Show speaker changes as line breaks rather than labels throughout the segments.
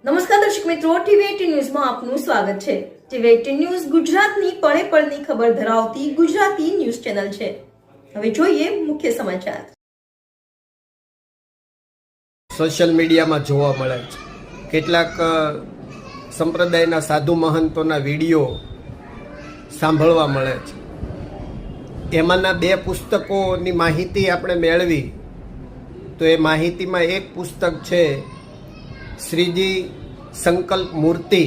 નમસ્કાર દર્શક મિત્રો, ટીવી18 ન્યૂઝમાં આપનું સ્વાગત છે। ટીવી18 ન્યૂઝ ગુજરાતની પળે પળની ખબર ધરાવતી ગુજરાતી ન્યૂઝ ચેનલ છે। હવે જોઈએ મુખ્ય સમાચાર।
સોશિયલ મીડિયામાં જોવા મળે છે કેટલાક સંપ્રદાયના સાધુ મહંતોના વિડીયો સાંભળવા મળે છે। એમાંના બે પુસ્તકોની માહિતી આપણે મેળવી તો એ માહિતીમાં એક પુસ્તક છે શ્રીજી સંકલ્પ મૂર્તિ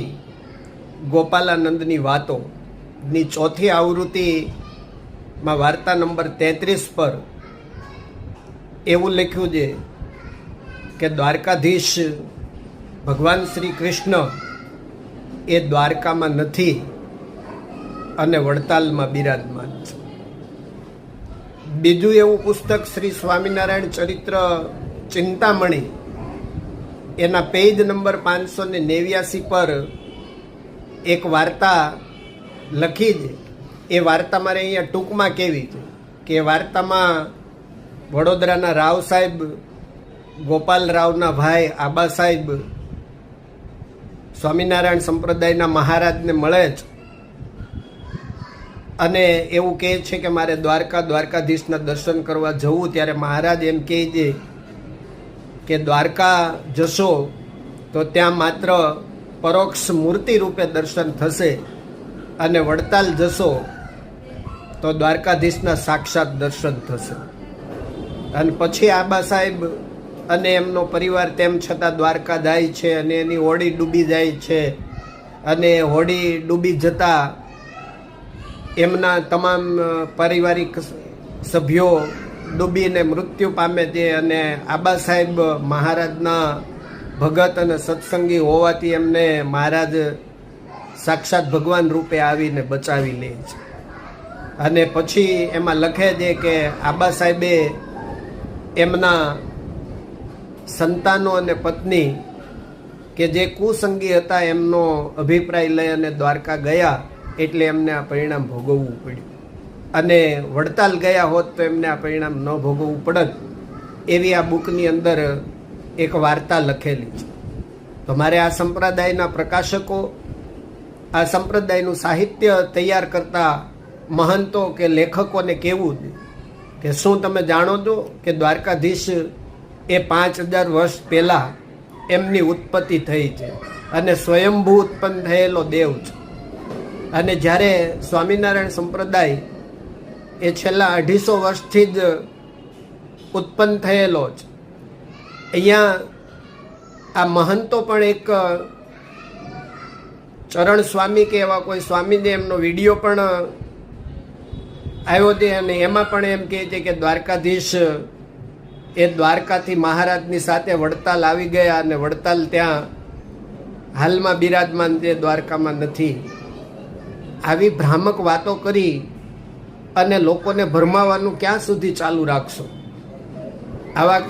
ગોપાલાનંદની વાતોની ચોથી આવૃત્તિમાં વાર્તા નંબર 33 પર એવું લખ્યું છે કે દ્વારકાધીશ ભગવાન શ્રી કૃષ્ણ એ દ્વારકામાં નથી અને વડતાલમાં બિરાજમાન છે। બીજું એવું પુસ્તક શ્રી સ્વામિનારાયણ ચરિત્ર ચિંતામણી એના પેજ નંબર 589 પર એક વાર્તા લખી છે। એ વાર્તા મારે અહીંયા ટૂંકમાં કહેવી છે કે એ વાર્તામાં વડોદરાના રાવ સાહેબ ગોપાલરાવના ભાઈ આબા સાહેબ સ્વામિનારાયણ સંપ્રદાયના મહારાજને મળે છે અને એવું કહે છે કે મારે દ્વારકાધીશના દર્શન કરવા જવું। ત્યારે મહારાજ એમ કહે છે કે દ્વારકા જશો તો ત્યાં માત્ર પરોક્ષ મૂર્તિ રૂપે દર્શન થશે અને વડતાલ જશો તો દ્વારકાધીશના સાક્ષાત દર્શન થશે। અને પછી આબા સાહેબ અને એમનો પરિવાર તેમ છતાં દ્વારકા જાય છે અને એની હોડી ડૂબી જાય છે અને હોડી ડૂબી જતા એમના તમામ પારિવારિક સભ્યો ડૂબીને મૃત્યુ પામે છે અને આબા સાહેબ મહારાજના ભગત અને સત્સંગી હોવાથી એમને મહારાજ સાક્ષાત ભગવાન રૂપે આવીને બચાવી લે છે। અને પછી એમાં લખે છે કે આબા સાહેબે એમના સંતાનો અને પત્ની કે જે કુસંગી હતા એમનો અભિપ્રાય લઈ અને દ્વારકા ગયા એટલે એમને આ પરિણામ ભોગવવું પડ્યું અને વડતાલ ગયા હોત તો એમને આ પરિણામ ન ભોગવવું પડત એવી આ બુકની અંદર એક વાર્તા લખેલી છે। તો મારે આ સંપ્રદાયના પ્રકાશકો આ સંપ્રદાયનું સાહિત્ય તૈયાર કરતા મહંતો કે લેખકોને કહેવું કે શું તમે જાણો છો કે દ્વારકાધીશ એ 5000 વર્ષ પહેલાં એમની ઉત્પત્તિ થઈ છે અને સ્વયંભૂ ઉત્પન્ન થયેલો દેવ છે। અને જ્યારે સ્વામિનારાયણ સંપ્રદાય એ છેલ્લા 250 વર્ષથી જ ઉત્પન્ન થયેલો છે। અહીંયા આ મહંતો પણ એક ચરણ સ્વામી કે એવા કોઈ સ્વામીને એમનો વિડીયો પણ આવ્યો છે અને એમાં પણ એમ કહે છે કે દ્વારકાધીશ એ દ્વારકાથી મહારાજની સાથે વડતાલ આવી ગયા અને વડતાલ ત્યાં હાલમાં બિરાજમાન છે, દ્વારકામાં નથી। આવી ભ્રામક વાતો કરી અને લોકોને ભરમાવાનું ક્યાં સુધી ચાલુ રાખશો? આવા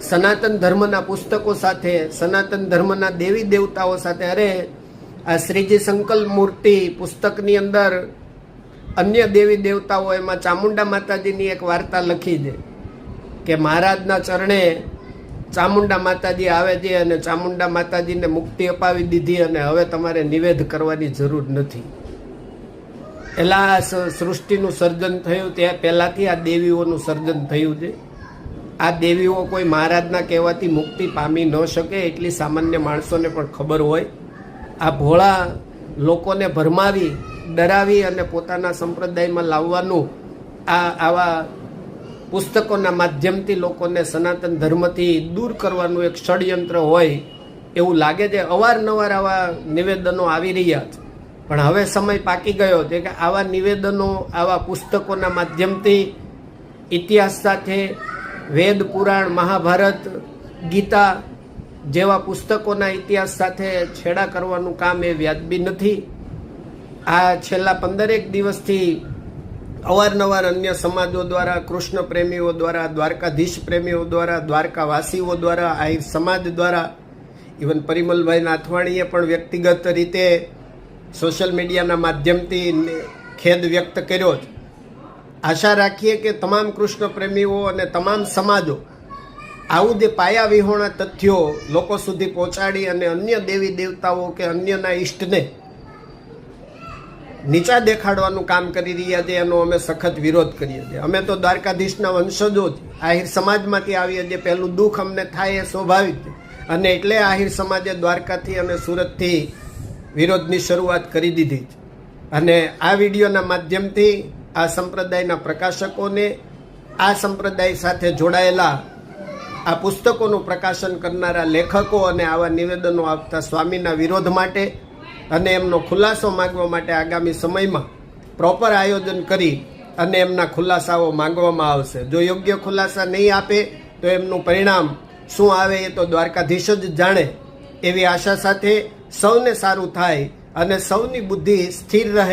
સનાતન ધર્મના પુસ્તકો સાથે, સનાતન ધર્મના દેવી દેવતાઓ સાથે, અરે આ શ્રીજી સંકલ્પ મૂર્તિ પુસ્તકની અંદર અન્ય દેવી દેવતાઓ, એમાં ચામુંડા માતાજીની એક વાર્તા લખી છે કે મહારાજના ચરણે ચામુંડા માતાજી આવે છે અને ચામુંડા માતાજીને મુક્તિ અપાવી દીધી અને હવે તમારે નિવેદ કરવાની જરૂર નથી। એટલે આ સૃષ્ટિનું સર્જન થયું ત્યાં પહેલાંથી આ દેવીઓનું સર્જન થયું છે। આ દેવીઓ કોઈ મહારાજના કહેવાથી મુક્તિ પામી ન શકે એટલી સામાન્ય માણસોને પણ ખબર હોય। આ ભોળા લોકોને ભરમાવી, ડરાવી અને પોતાના સંપ્રદાયમાં લાવવાનું આવા પુસ્તકોના માધ્યમથી લોકોને સનાતન ધર્મથી દૂર કરવાનું એક ષડયંત્ર હોય એવું લાગે છે। અવારનવાર આવા નિવેદનો આવી રહ્યા છે પણ હવે સમય પાકી ગયો છે કે આવા નિવેદનો, આવા પુસ્તકોના માધ્યમથી ઇતિહાસ સાથે વેદ, પુરાણ, મહાભારત, ગીતા જેવા પુસ્તકોના ઇતિહાસ સાથે છેડા કરવાનું કામ એ વ્યાજબી નથી। આ છેલ્લા 15 દિવસથી અવારનવાર અન્ય સમાજો દ્વારા, કૃષ્ણ પ્રેમીઓ દ્વારા, દ્વારકાધીશ પ્રેમીઓ દ્વારા, દ્વારકાવાસીઓ દ્વારા, આહિર સમાજ દ્વારા, ઇવન પરિમલભાઈ નાથવાણીએ પણ વ્યક્તિગત રીતે સોશિયલ મીડિયાના માધ્યમથી ખેદ વ્યક્ત કર્યો છે। આશા રાખીએ કે તમામ કૃષ્ણ પ્રેમીઓ અને તમામ સમાજો આવું જે પાયા વિહોણા તથ્યો લોકો સુધી પહોંચાડી અને અન્ય દેવી દેવતાઓ કે અન્યના ઈષ્ટને નીચા દેખાડવાનું કામ કરી રહ્યા છે, એનો અમે સખત વિરોધ કરીએ છીએ. અમે તો દ્વારકાધીશના વંશજો જ આહિર સમાજમાંથી આવીએ છીએ. પહેલું દુઃખ અમને થાય એ સ્વાભાવિક છે, અને એટલે આહિર સમાજે દ્વારકાથી અને સુરતથી વિરોધની શરૂઆત કરી દીધી છે. અને આ વિડીયોના માધ્યમથી આ સંપ્રદાયના પ્રકાશકોને, આ સંપ્રદાય સાથે જોડાયેલા આ પુસ્તકોનું પ્રકાશન કરનારા લેખકો અને આવા નિવેદનો આપતા સ્વામીના વિરોધ માટે અને એમનો ખુલાસો માંગવા માટે આગામી સમયમાં પ્રોપર આયોજન કરી અને એમના ખુલાસાઓ માંગવામાં આવશે. જો યોગ્ય ખુલાસા નહીં આપે તો એમનું પરિણામ શું આવે એ તો દ્વારકાધીશ જ જાણે. એવી આશા સાથે સૌને સારું થાય અને સૌની બુદ્ધિ સ્થિર રહે.